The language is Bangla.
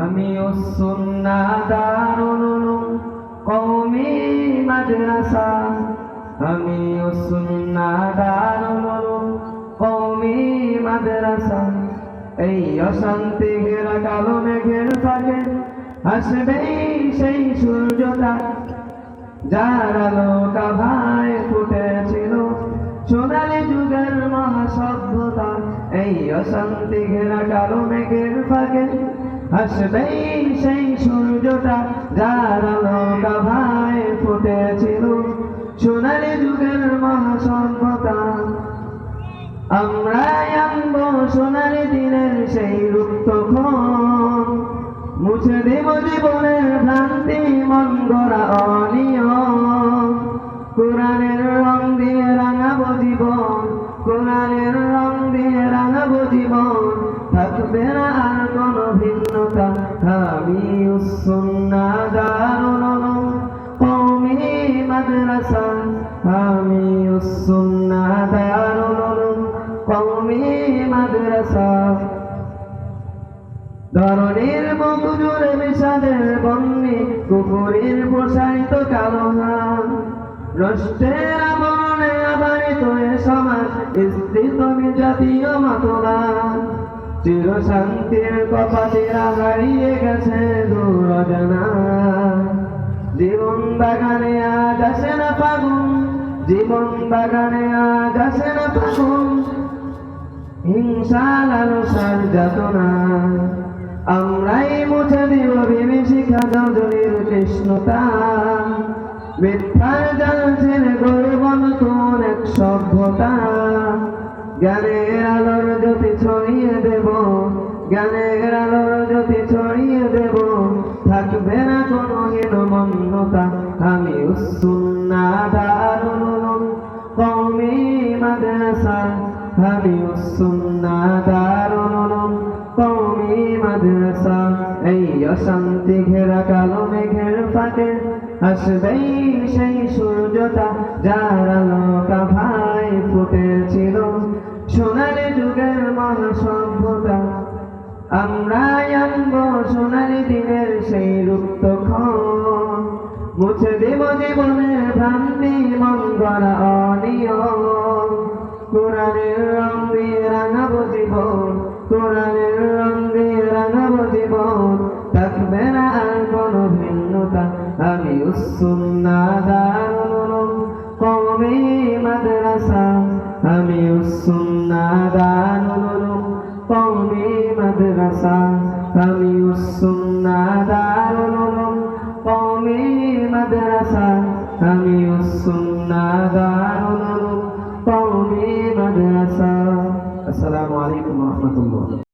আমি উস-সুন্নাহ দারুল উলুম কওমি মাদ্রাসা, আমি উস-সুন্নাহ দারুল উলুম কওমি মাদ্রাসা। এই অশান্তি ঘেরা কালো মেঘের ফাঁকে আসবেই সেই সূর্যটা, যার আলো কাভায় ফুটেছিল সোনালী যুগের মহাসভ্যতা। এই অশান্তি ঘেরা কালো মেঘের ফাঁকে আসবেই সেই সূর্যটা, যার আলো কাভায় ফুটেছিল সোনালী যুগের মহাসভ্যতা। আমরা আনবো সোনালী দিনের সেই রুক্তক্ষণ, মুছে দেব জীবনের ভ্রান্তি মন গড়া অনিয়ম। কোরআনের রং দিয়ে রাঙাবো জীবন, কোরআনের রং দিয়ে রাঙাবো জীবন, থাকবে না আর কোনো ভিন্নতা। আমি উস-সুন্নাহ দারুল উলুম কওমি মাদ্রাসা, আমি উস-সুন্নাহ দারুল উলুম কওমি মাদ্রাসা। ধরনের মুখ জুড়ে বিষাদের বন্যে কুফুরির প্রসারিত কালো হাত, নষ্টের আবরণে আবৃত এ সমাজ স্থিত জাতীয় মতলা। চির শান্তির কপাটিরা হারিয়ে গেছে দূর অজানা, জীবন বাগানে আজ আসে না ফাগুন, জীবন বাগানে আজ আসে না ফাগুন, হিংসা লালসার যাতনা। আমরাই মুছে দিব বিভীষিকা যোজনীর কৃষ্ণতা, মিথ্যার জাল ছেড়ে গর্ব নতুন এক সভ্যতা। জ্ঞানের আলোর জ্যোতি ছড়িয়ে দেব, জ্ঞানের আলোর জ্যোতি ছড়িয়ে দেব, থাকবে না কোনো হীনমন্যতা। আমি উস-সুন্নাহ দারুল উলুম কওমি মাদ্রাসা, আমি উস-সুন্নাহ দারুল উলুম কওমি মাদ্রাসা। এই অশান্তি ঘেরা কালো মেঘের ফাঁকে আসবেই সেই সূর্যটা, যার আলো কাভায় ফুটেছিল সোনালী যুগের মহাসভ্যতা। আমরা আনবো সোনালী দিনের সেই রুক্তক্ষণ, মুছে দেব জীবনের ভ্রান্তি মন গড়া অনিয়ম। কোরআনের রং দিয়ে রাঙাবো জীবন, কোরআনের রং দিয়ে রাঙাবো জীবন, থাকবে না আর কোনো ভিন্নতা। আমি উস-সুন্নাহ দারুল উলুম কওমি মাদ্রাসা, আমি উস-সুন্নাহ দারুল উলুম কওমি মাদ্রাসা, আমি উস-সুন্নাহ দারুল উলুম কওমি মাদ্রাসা, আমি উস-সুন্নাহ দারুল উলুম কওমি মাদ্রাসা। আসসালামু আলাইকুম ওয়া রাহমাতুল্লাহ।